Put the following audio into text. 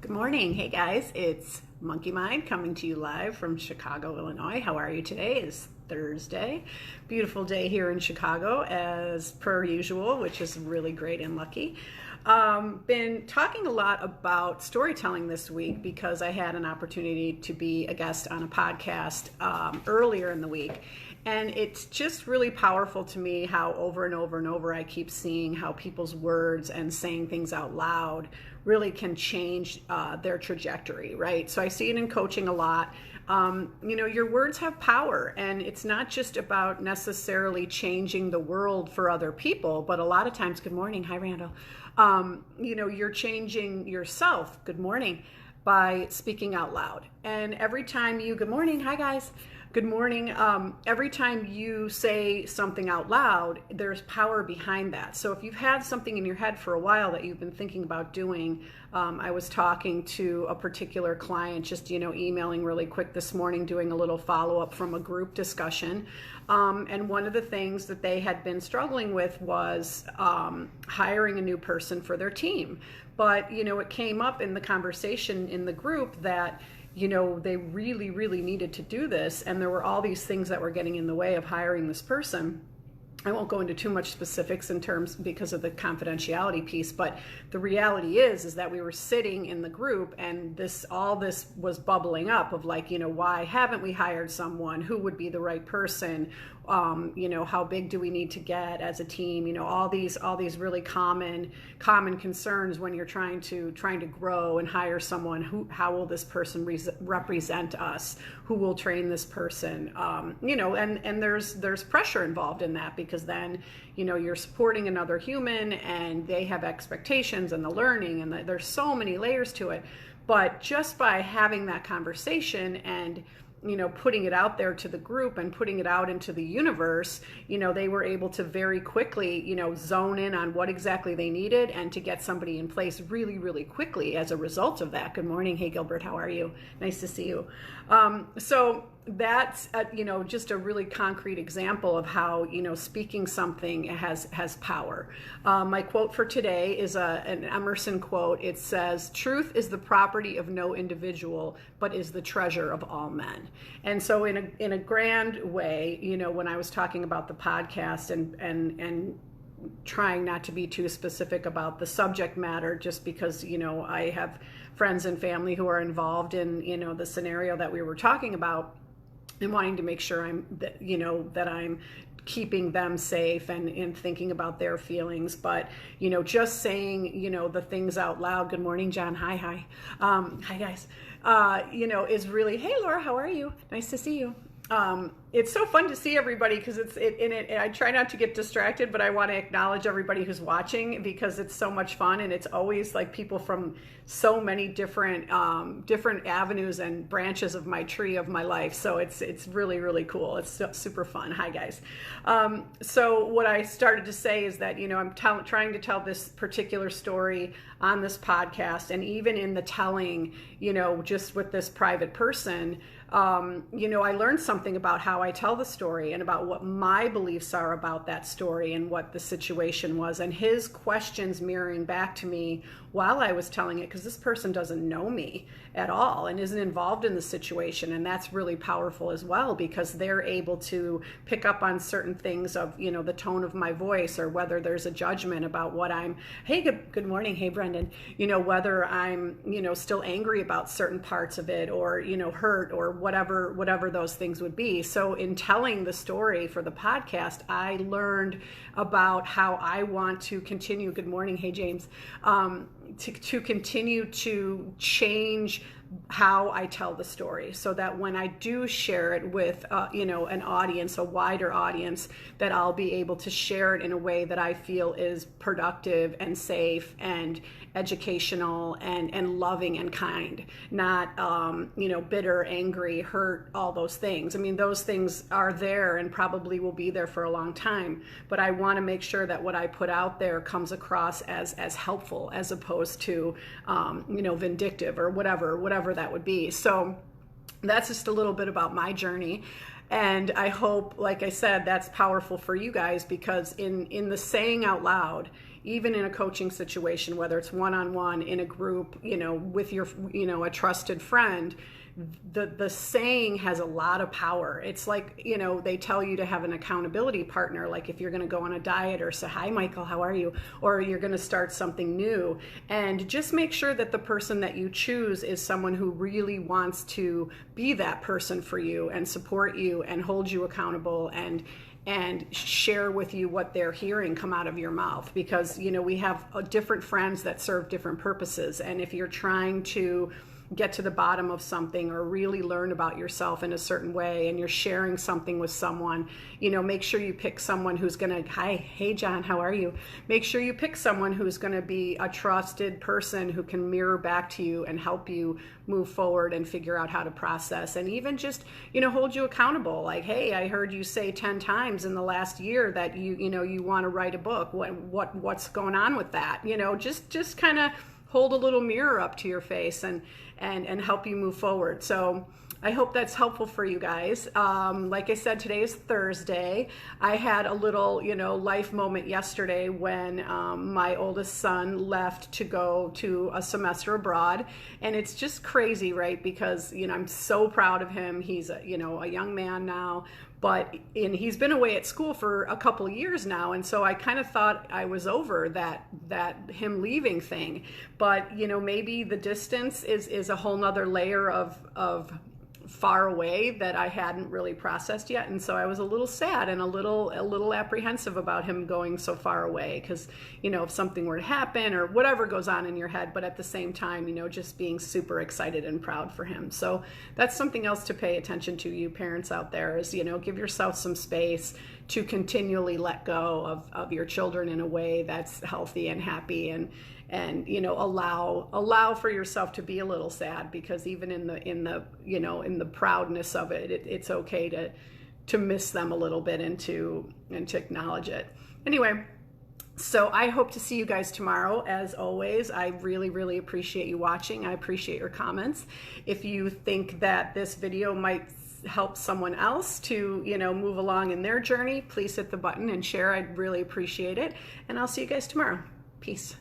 Good morning. Hey guys, it's Monkey Mind coming to you live from Chicago, Illinois. How are you today? It's Thursday. Beautiful day here in Chicago as per usual, which is really great and lucky. Been talking a lot about storytelling this week because I had an opportunity to be a guest on a podcast earlier in the week. And it's just really powerful to me how over and over and over I keep seeing how people's words and saying things out loud really can change their trajectory, right? So I see it in coaching a lot. Your words have power, and it's not just about necessarily changing the world for other people, but a lot of times, good morning, hi Randall, you're changing yourself, good morning, by speaking out loud. And every time good morning, hi guys, good morning. Every time you say something out loud, there's power behind that. So if you've had something in your head for a while that you've been thinking about doing, I was talking to a particular client, just, emailing really quick this morning, doing a little follow-up from a group discussion. And one of the things that they had been struggling with was hiring a new person for their team. But, it came up in the conversation in the group that they really, really needed to do this. And there were all these things that were getting in the way of hiring this person. I won't go into too much specifics in terms because of the confidentiality piece, but the reality is that we were sitting in the group and all this was bubbling up of like, why haven't we hired someone? Who would be the right person? How big do we need to get as a team? All these really common concerns when you're trying to grow and hire someone. How will this person represent us? Who will train this person? And there's pressure involved in that because then, you're supporting another human and they have expectations and the learning and there's so many layers to it. But just by having that conversation and putting it out there to the group and putting it out into the universe, they were able to very quickly, zone in on what exactly they needed and to get somebody in place really, really quickly as a result of that. Good morning. Hey, Gilbert, how are you? Nice to see you. So that's, just a really concrete example of how, speaking something has power. My quote for today is an Emerson quote. It says, "Truth is the property of no individual, but is the treasure of all men." And so in a grand way, when I was talking about the podcast and trying not to be too specific about the subject matter, just because, I have friends and family who are involved in, the scenario that we were talking about, and wanting to make sure that I'm keeping them safe and thinking about their feelings. But, just saying, the things out loud, good morning, John, hi guys, is really, hey, Laura, how are you? Nice to see you. It's so fun to see everybody because I try not to get distracted, but I want to acknowledge everybody who's watching because it's so much fun. And it's always like people from so many different avenues and branches of my tree of my life. So it's really, really cool. It's super fun. Hi guys. So what I started to say is that, I'm trying to tell this particular story on this podcast, and even in the telling, just with this private person, I learned something about how I tell the story and about what my beliefs are about that story and what the situation was, and his questions mirroring back to me while I was telling it, because this person doesn't know me at all and isn't involved in the situation. And that's really powerful as well, because they're able to pick up on certain things of, the tone of my voice, or whether there's a judgment about what hey, good morning. Hey, Brendan, whether I'm, still angry about certain parts of it, or, hurt, or whatever those things would be. So in telling the story for the podcast, I learned about how I want to continue. Good morning. Hey, James. To continue to change how I tell the story, so that when I do share it with, an audience, a wider audience, that I'll be able to share it in a way that I feel is productive and safe and educational and loving and kind, not, bitter, angry, hurt, all those things. I mean, those things are there and probably will be there for a long time, but I want to make sure that what I put out there comes across as helpful, as opposed to, vindictive or whatever that would be. So that's just a little bit about my journey. And I hope, like I said, that's powerful for you guys, because in the saying out loud, even in a coaching situation, whether it's one-on-one, in a group, with your, a trusted friend, the saying has a lot of power. It's like, they tell you to have an accountability partner. Like if you're going to go on a diet, or say, hi, Michael, how are you? Or you're going to start something new. And just make sure that the person that you choose is someone who really wants to be that person for you and support you and hold you accountable and share with you what they're hearing come out of your mouth. Because, we have different friends that serve different purposes. And if you're trying to get to the bottom of something or really learn about yourself in a certain way, and you're sharing something with someone, make sure you pick someone who's going to, hi, hey John, how are you? Make sure you pick someone who's going to be a trusted person who can mirror back to you and help you move forward and figure out how to process, and even just, hold you accountable. Like, hey, I heard you say 10 times in the last year that you want to write a book. What's going on with that? Just kind of hold a little mirror up to your face and help you move forward. So I hope that's helpful for you guys. Like I said, today is Thursday. I had a little, life moment yesterday when my oldest son left to go to a semester abroad. And it's just crazy, right? Because, I'm so proud of him. He's a young man now. But he's been away at school for a couple of years now, and so I kind of thought I was over that him leaving thing. But maybe the distance is a whole nother layer of far away that I hadn't really processed yet, and so I was a little sad and a little apprehensive about him going so far away, because if something were to happen or whatever goes on in your head. But at the same time, just being super excited and proud for him. So that's something else to pay attention to, you parents out there, is give yourself some space to continually let go of your children in a way that's healthy and happy, and allow for yourself to be a little sad, because even in the proudness of it, it's okay to miss them a little bit and to acknowledge it. Anyway, so I hope to see you guys tomorrow. As always, I really, really appreciate you watching. I appreciate your comments. If you think that this video might help someone else to, move along in their journey, please hit the button and share. I'd really appreciate it. And I'll see you guys tomorrow. Peace.